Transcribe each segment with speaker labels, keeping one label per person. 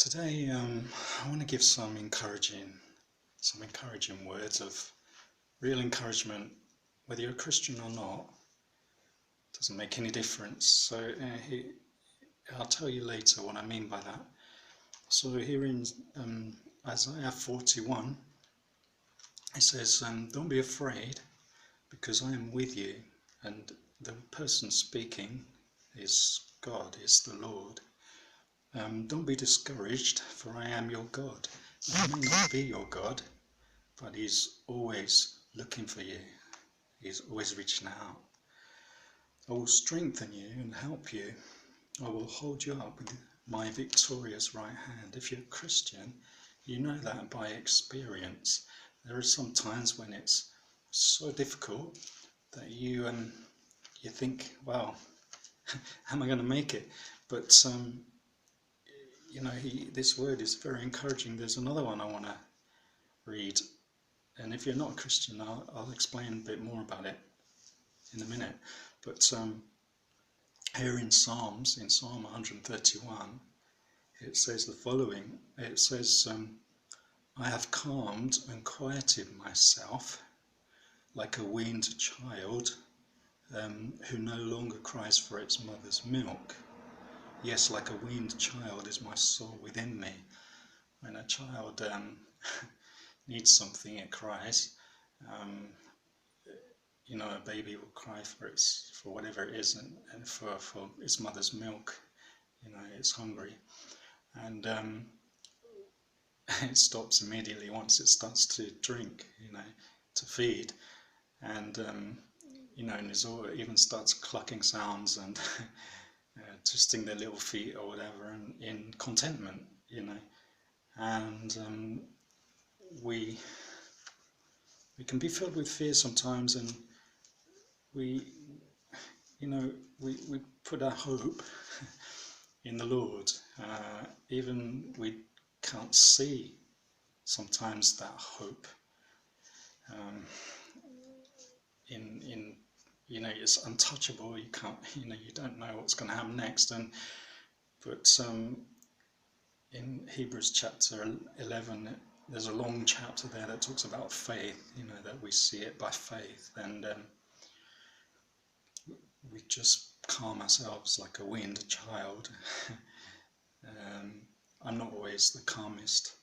Speaker 1: Today, I want to give some encouraging words of real encouragement, whether you're a Christian or not. Doesn't make any difference. So I'll tell you later what I mean by that. So here in Isaiah 41, it says, "Don't be afraid, because I am with you." And the person speaking is God, is the Lord. Don't be discouraged, for I am your God. I may not be your God, but He's always looking for you. He's always reaching out. I will strengthen you and help you. I will hold you up with my victorious right hand. If you're a Christian, you know that by experience. There are some times when it's so difficult that you think, well, how am I going to make it? But this word is very encouraging. There's another one I want to read, and if you're not a Christian, I'll explain a bit more about it in a minute. But here in Psalm 131, it says the following. It says, "I have calmed and quieted myself like a weaned child who no longer cries for its mother's milk. Yes, like a weaned child is my soul within me." When a child needs something, it cries. A baby will cry for whatever it is, and for its mother's milk. It's hungry, and it stops immediately once it starts to drink. To feed, and and it even starts clucking sounds and twisting their little feet or whatever, and in contentment. And we can be filled with fear sometimes, and we put our hope in the Lord. Even we can't see sometimes that hope. It's untouchable. You can't. You don't know what's going to happen next. But in Hebrews chapter 11, there's a long chapter there that talks about faith. That we see it by faith, and we just calm ourselves like a weaned child. I'm not always the calmest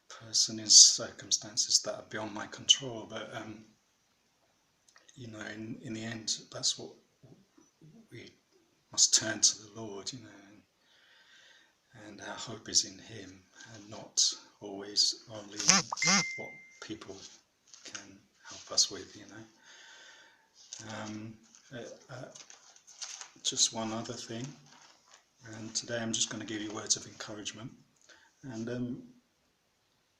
Speaker 1: person in circumstances that are beyond my control, but in the end, that's what we must turn to the Lord, and our hope is in Him, and not always only what people can help us with. Just one other thing, and today I'm just going to give you words of encouragement. And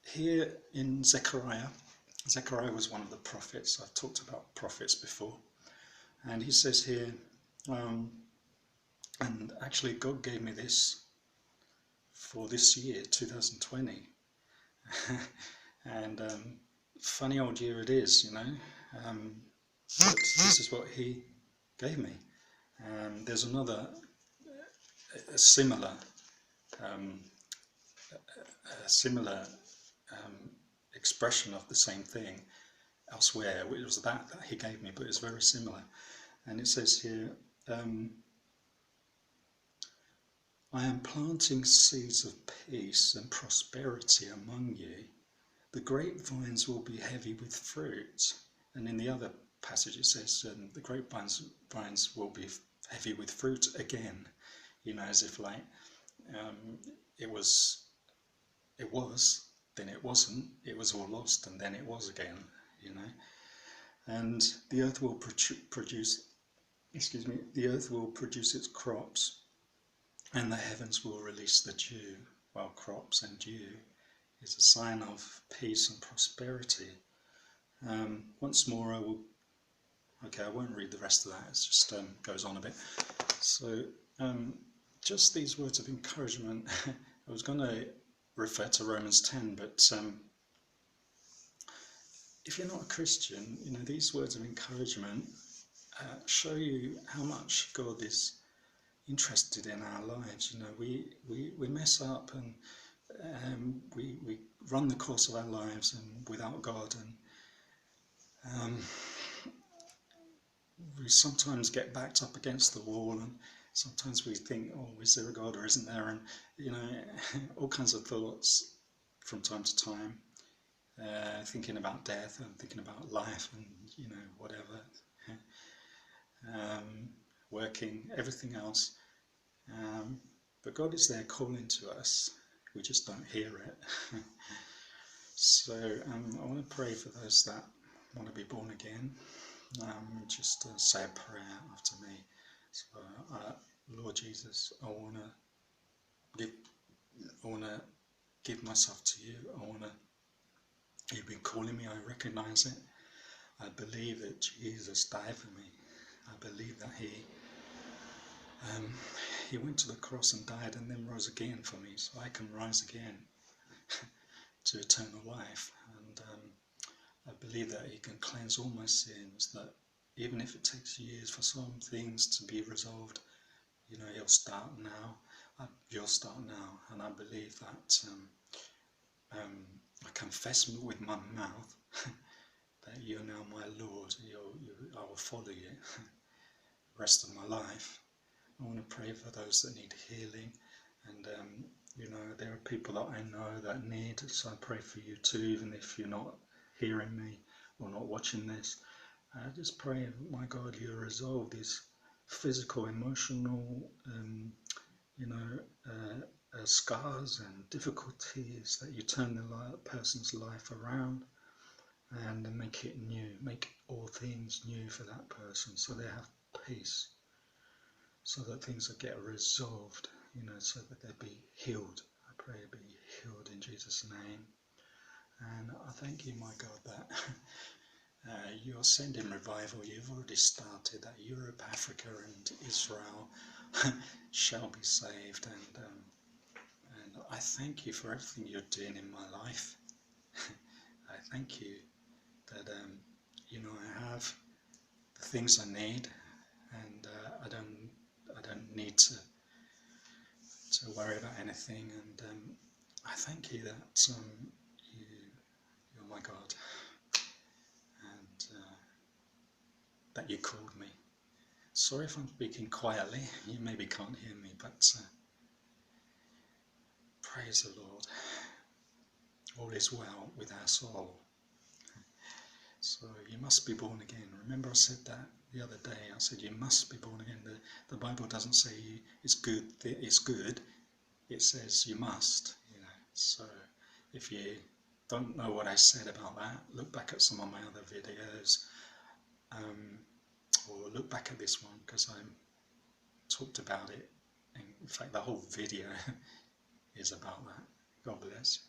Speaker 1: here in Zechariah was one of the prophets. I've talked about prophets before, and he says here, and actually God gave me this for this year, 2020, and funny old year it is, but this is what He gave me. There's another similar expression of the same thing elsewhere. It was that He gave me, but it's very similar. And it says here, "I am planting seeds of peace and prosperity among you. The grapevines will be heavy with fruit." And in the other passage it says, "The grapevines will be heavy with fruit again." As if like it was, then it wasn't, it was all lost, and then it was again. And the earth will produce its crops, and the heavens will release the dew. Well, crops and dew is a sign of peace and prosperity. Once more, I won't read the rest of that. It just goes on a bit. So just these words of encouragement. I was going to refer to Romans 10, but if you're not a Christian, these words of encouragement show you how much God is interested in our lives. We mess up, and we run the course of our lives and without God, and we sometimes get backed up against the wall, and sometimes we think, oh, is there a God or isn't there? And all kinds of thoughts from time to time, thinking about death and thinking about life and whatever, working, everything else. But God is there calling to us. We just don't hear it. So I want to pray for those that want to be born again. Just say a prayer after me. So, Lord Jesus, I want to give myself to you. You've been calling me. I recognise it. I believe that Jesus died for me. I believe that he went to the cross and died and then rose again for me, so I can rise again to eternal life. And I believe that he can cleanse all my sins, that even if it takes years for some things to be resolved, he'll start now. You'll start now. And I believe that I confess with my mouth that you're now my Lord. I will follow you the rest of my life. I want to pray for those that need healing, and there are people that I know that need, so I pray for you too, even if you're not hearing me or not watching this. I just pray, my God, you resolve these physical, emotional, scars and difficulties, that you turn the person's life around and make it new, make all things new for that person, so they have peace, so that things will get resolved, so that they be healed. I pray be healed in Jesus' name. And I thank you, my God, that you're sending revival. You've already started, that Europe, Africa and Israel shall be saved. And I thank you for everything you're doing in my life. I thank you that I have the things I need, and I don't need to worry about anything. And I thank you that you're my God, and that you called me. Sorry if I'm speaking quietly. You maybe can't hear me, but praise the Lord. All is well with our soul. So you must be born again. Remember, I said that the other day. I said you must be born again. The Bible doesn't say it's good. It's good. It says you must. So if you don't know what I said about that, look back at some of my other videos, or look back at this one, because I talked about it. In fact, the whole video is about that. God bless.